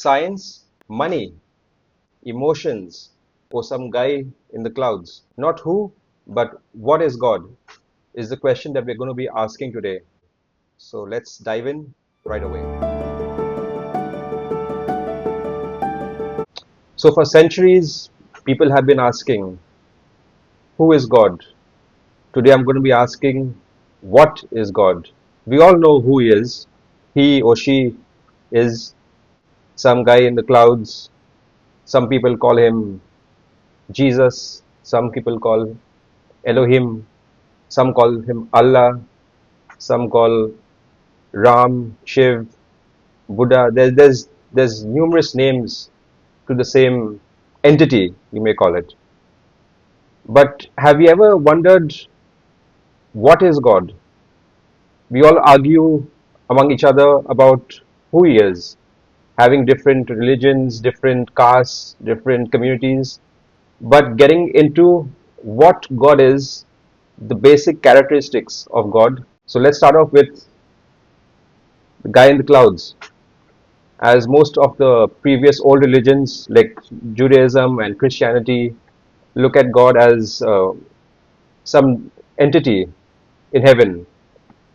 Science, money, emotions, or some guy in the clouds. Not who, but what is God is the question that we're going to be asking today. So let's dive in right away. So for centuries, people have been asking, who is God? Today I'm going to be asking, what is God? We all know who He is. He or she is some guy in the clouds. Some people call Him Jesus. Some people call Elohim. Some call Him Allah. Some call Ram, Shiv, Buddha. There's numerous names to the same entity, you may call it. But have you ever wondered what is God? We all argue among each other about who He is, having different religions, different castes, different communities, but getting into what God is, the basic characteristics of God. So let's start off with the guy in the clouds. As most of the previous old religions like Judaism and Christianity look at God as some entity in heaven,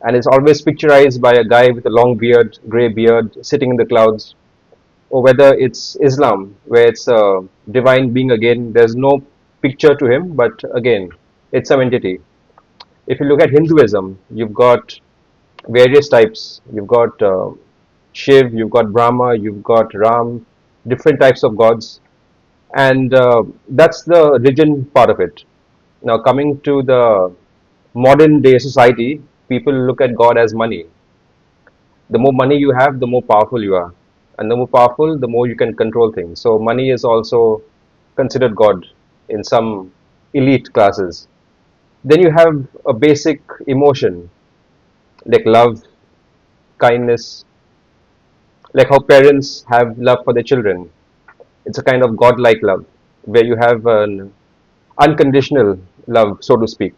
and it's always picturized by a guy with a long beard, gray beard, sitting in the clouds. Or whether it's Islam, where it's a divine being again, there's no picture to him, but again, it's some entity. If you look at Hinduism, you've got various types. You've got Shiv, you've got Brahma, you've got Ram, different types of gods, and that's the religion part of it. Now, coming to the modern day society, people look at God as money. The more money you have, the more powerful you are, and the more powerful, the more you can control things. So, money is also considered God in some elite classes. Then you have a basic emotion like love, kindness, like how parents have love for their children. It's a kind of godlike love where you have an unconditional love, so to speak,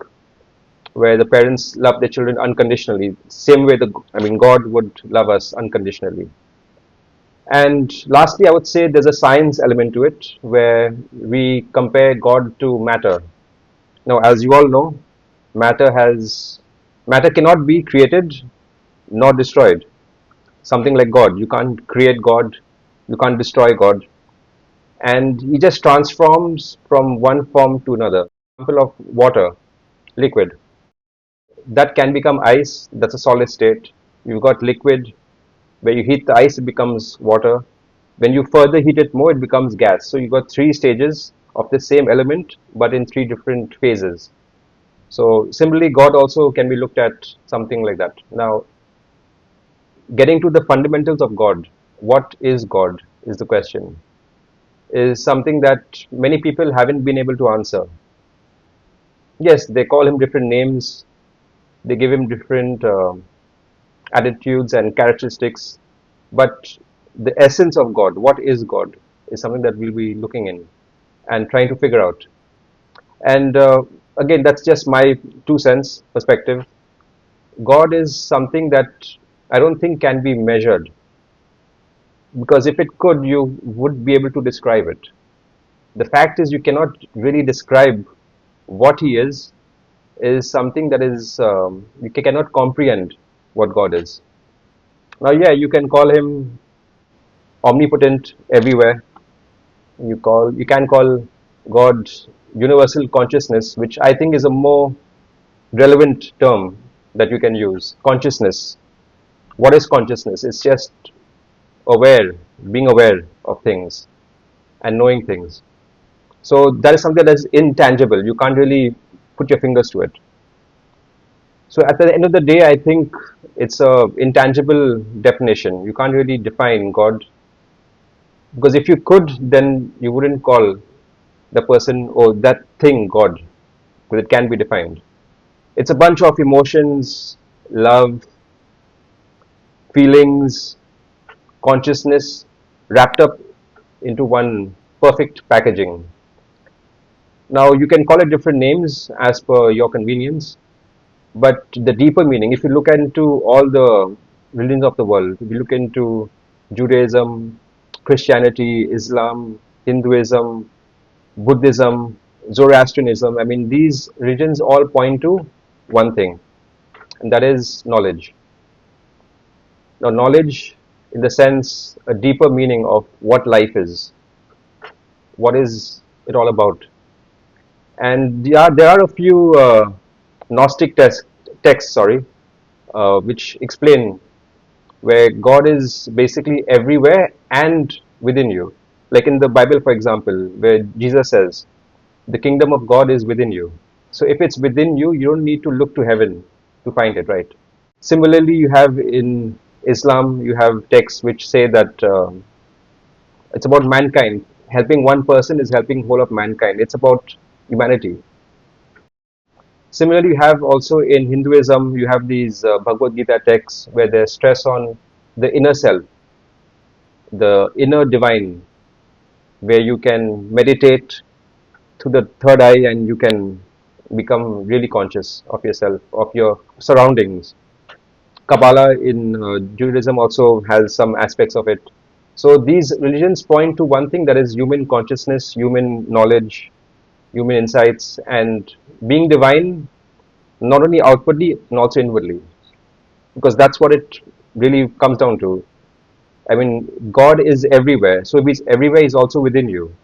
where the parents love their children unconditionally, same way God would love us unconditionally. And lastly, I would say there's a science element to it where we compare God to matter. Now, as you all know, matter cannot be created nor destroyed. Something like God, you can't create God, you can't destroy God, and He just transforms from one form to another. Example of water, liquid, that can become ice. That's a solid state. You've got liquid where you heat the ice, it becomes water. When you further heat it more, it becomes gas. So you've got three stages of the same element, but in three different phases. So similarly, God also can be looked at something like that. Now, getting to the fundamentals of God, what is God is the question, is something that many people haven't been able to answer. Yes, they call him different names, they give him different attitudes and characteristics, but the essence of God, what is God, is something that we'll be looking in and trying to figure out. And again, that's just my 2 cents perspective. God is something that I don't think can be measured, because if it could, you would be able to describe it. The fact is, you cannot really describe what He is something that is you cannot comprehend what God is. Now, yeah, you can call Him omnipotent everywhere. You can call God universal consciousness, which I think is a more relevant term that you can use. Consciousness. What is consciousness? It's just aware, being aware of things and knowing things. So that is something that is intangible. You can't really put your fingers to it. So at the end of the day, I think it's a intangible definition. You can't really define God, because if you could, then you wouldn't call the person or that thing God, because it can be defined. It's a bunch of emotions, love, feelings, consciousness wrapped up into one perfect packaging. Now, you can call it different names as per your convenience, but the deeper meaning, if you look into all the religions of the world, if you look into Judaism, Christianity, Islam, Hinduism, Buddhism, Zoroastrianism. I mean, these religions all point to one thing, and that is knowledge. Now, knowledge, in the sense, a deeper meaning of what life is, what is it all about. And there are a few Gnostic texts, which explain where God is basically everywhere and within you. Like in the Bible, for example, where Jesus says, the kingdom of God is within you. So if it's within you, you don't need to look to heaven to find it, right? Similarly, you have in Islam, you have texts which say that it's about mankind. Helping one person is helping whole of mankind. It's about humanity. Similarly, you have also in Hinduism, you have these Bhagavad Gita texts where they stress on the inner self, the inner divine, where you can meditate to the third eye and you can become really conscious of yourself, of your surroundings. Kabbalah in Judaism also has some aspects of it. So these religions point to one thing, that is human consciousness, human knowledge, human insights, and being divine not only outwardly and also inwardly, because that's what it really comes down to. I mean, God is everywhere, so if He's everywhere, He's also within you.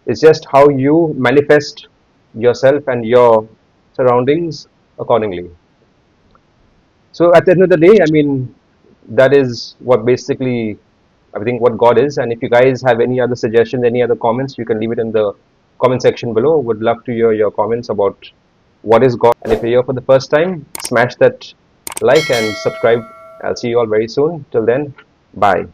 It's just how you manifest yourself and your surroundings accordingly. So at the end of the day, I mean, that is what basically I think what God is. And if you guys have any other suggestions, any other comments, you can leave it in the comment section below. Would love to hear your comments about what is God. And if you're here for the first time, smash that like and subscribe. I'll see you all very soon. Till then, bye.